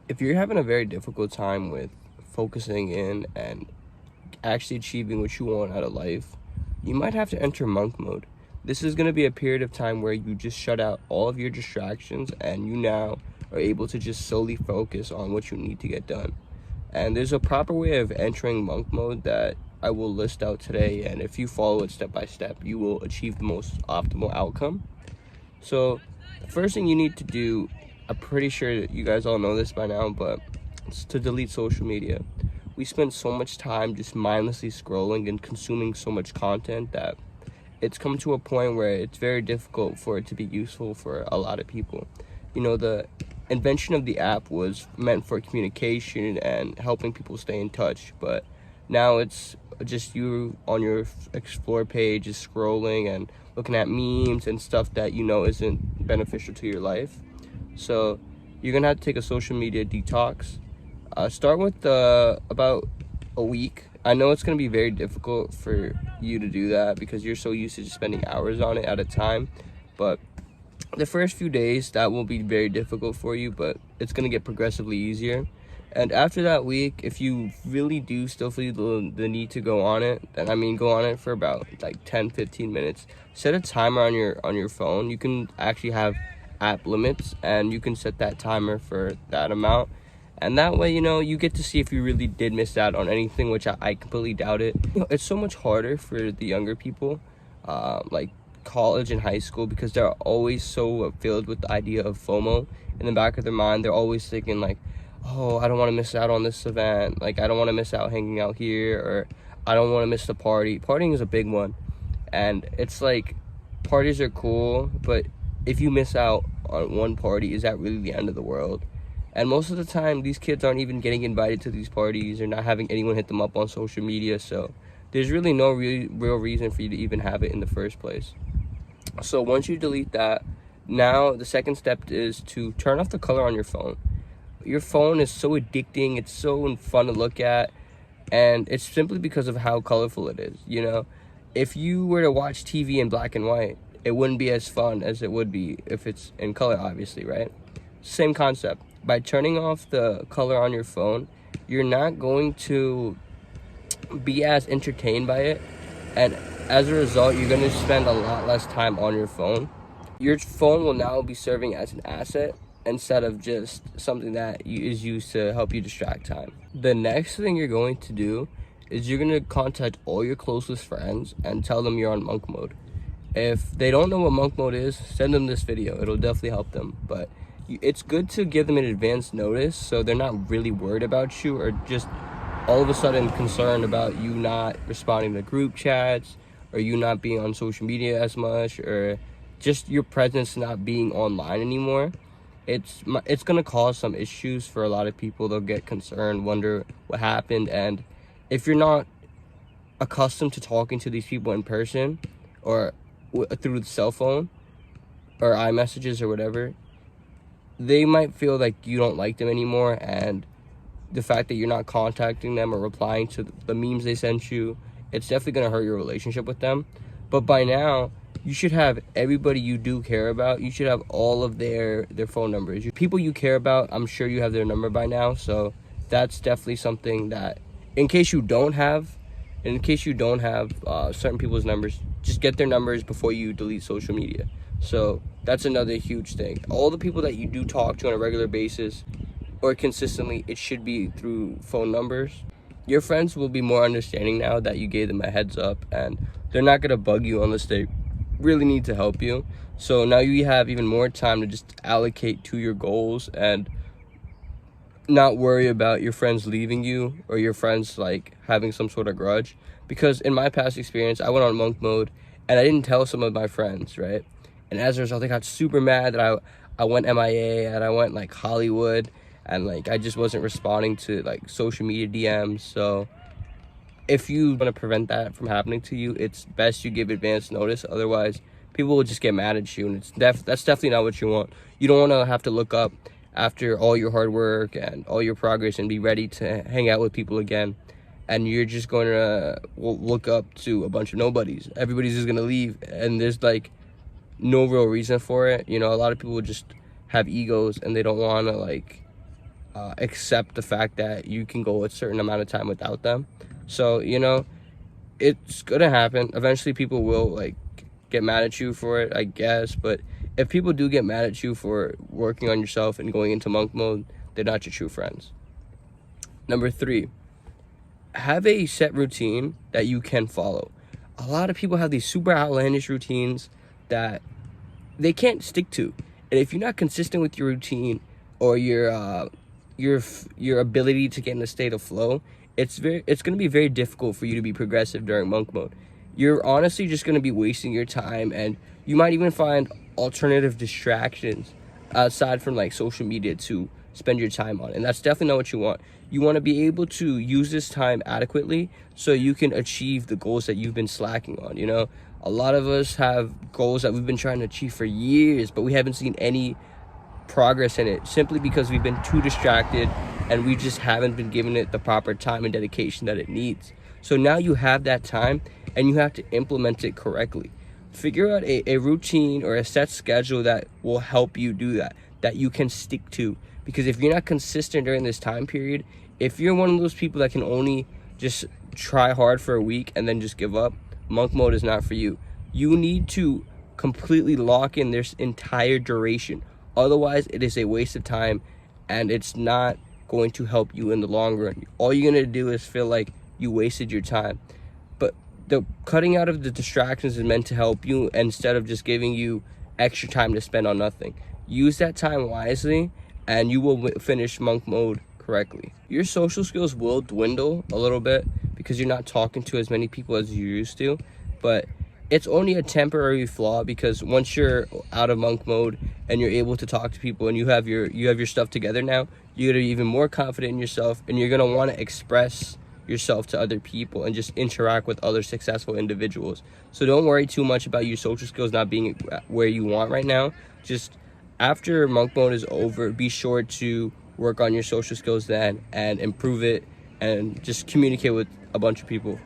If you're having a very difficult time with focusing in and actually achieving what you want out of life, you might have to enter monk mode. This is going to be a period of time where you just shut out all of your distractions and you now are able to just solely focus on what you need to get done. And there's a proper way of entering monk mode that I will list out today, and if you follow it step by step, you will achieve the most optimal outcome. So the first thing you need to do, I'm pretty sure that you guys all know this by now, but it's to delete social media. We spend so much time just mindlessly scrolling and consuming so much content that it's come to a point where it's very difficult for it to be useful for a lot of people. You know, the invention of the app was meant for communication and helping people stay in touch, but now it's just you on your explore page just scrolling and looking at memes and stuff that you know isn't beneficial to your life. So you're gonna have to take a social media detox. Start with about a week. I know it's gonna be very difficult for you to do that because you're so used to just spending hours on it at a time, but the first few days that will be very difficult for you, but it's gonna get progressively easier. And after that week, if you really do still feel the need to go on it, then I mean go on it for about like 10-15 minutes. Set a timer on your phone. You can actually have app limits and you can set that timer for that amount, and that way, you know, you get to see if you really did miss out on anything, which I completely doubt it. You know, it's so much harder for the younger people, like college and high school, because they're always so filled with the idea of FOMO in the back of their mind. They're always thinking like, oh, I don't want to miss out on this event, like I don't want to miss out hanging out here, or I don't want to miss the party. Partying is a big one, and it's like parties are cool, but if you miss out on one party, is that really the end of the world? And most of the time these kids aren't even getting invited to these parties or not having anyone hit them up on social media, so there's really no real reason for you to even have it in the first place. So once you delete that, now the second step is to turn off the color on your phone. Your phone is so addicting, it's so fun to look at, and it's simply because of how colorful it is. You know, if you were to watch TV in black and white, it wouldn't be as fun as it would be if it's in color, obviously, right? Same concept. By turning off the color on your phone, you're not going to be as entertained by it, and as a result, you're going to spend a lot less time on your phone. Your phone will now be serving as an asset instead of just something that is used to help you distract time. The next thing you're going to do is you're going to contact all your closest friends and tell them you're on monk mode. If they don't know what monk mode is, send them this video. It'll definitely help them. But it's good to give them an advance notice so they're not really worried about you or just all of a sudden concerned about you not responding to group chats or you not being on social media as much or just your presence not being online anymore. It's gonna cause some issues for a lot of people. They'll get concerned, wonder what happened, and if you're not accustomed to talking to these people in person or through the cell phone or iMessages or whatever, they might feel like you don't like them anymore, and the fact that you're not contacting them or replying to the memes they sent you, it's definitely gonna hurt your relationship with them. But by now, you should have everybody you do care about. You should have all of their phone numbers. People you care about, I'm sure you have their number by now. So that's definitely something that, in case you don't have certain people's numbers, just get their numbers before you delete social media. So that's another huge thing. All the people that you do talk to on a regular basis or consistently, it should be through phone numbers. Your friends will be more understanding now that you gave them a heads up, and they're not gonna bug you unless they really need to help you. So now you have even more time to just allocate to your goals and not worry about your friends leaving you or your friends like having some sort of grudge. Because in my past experience, I went on monk mode and I didn't tell some of my friends, right? And as a result, they got super mad that I went MIA and I went like Hollywood and like I just wasn't responding to like social media DMs. So if you want to prevent that from happening to you, it's best you give advance notice. Otherwise, people will just get mad at you, and that's definitely not what you want. You don't want to have to look up after all your hard work and all your progress and be ready to hang out with people again, and you're just going to look up to a bunch of nobodies. Everybody's just going to leave, and there's like no real reason for it. You know, a lot of people just have egos, and they don't want to like accept the fact that you can go a certain amount of time without them. So, you know, it's gonna happen. Eventually people will like get mad at you for it, I guess. But if people do get mad at you for working on yourself and going into monk mode, they're not your true friends. Number 3, have a set routine that you can follow. A lot of people have these super outlandish routines that they can't stick to. And if you're not consistent with your routine or your ability to get in a state of flow, it's going to be very difficult for you to be progressive during monk mode. You're honestly just going to be wasting your time, and you might even find alternative distractions aside from like social media to spend your time on, and that's definitely not what you want. You want to be able to use this time adequately so you can achieve the goals that you've been slacking on. You know, a lot of us have goals that we've been trying to achieve for years, but we haven't seen any progress in it simply because we've been too distracted and we just haven't been giving it the proper time and dedication that it needs. So now you have that time and you have to implement it correctly. Figure out a routine or a set schedule that will help you do that you can stick to. Because if you're not consistent during this time period, if you're one of those people that can only just try hard for a week and then just give up, monk mode is not for you. You need to completely lock in this entire duration. Otherwise, it is a waste of time and it's not going to help you in the long run. All you're going to do is feel like you wasted your time. But the cutting out of the distractions is meant to help you instead of just giving you extra time to spend on nothing. Use that time wisely and you will finish monk mode correctly. Your social skills will dwindle a little bit because you're not talking to as many people as you used to, but it's only a temporary flaw because once you're out of monk mode and you're able to talk to people and you have your stuff together now, you're gonna be even more confident in yourself and you're gonna want to express yourself to other people and just interact with other successful individuals. So don't worry too much about your social skills not being where you want right now. Just after monk mode is over, be sure to work on your social skills then and improve it and just communicate with a bunch of people.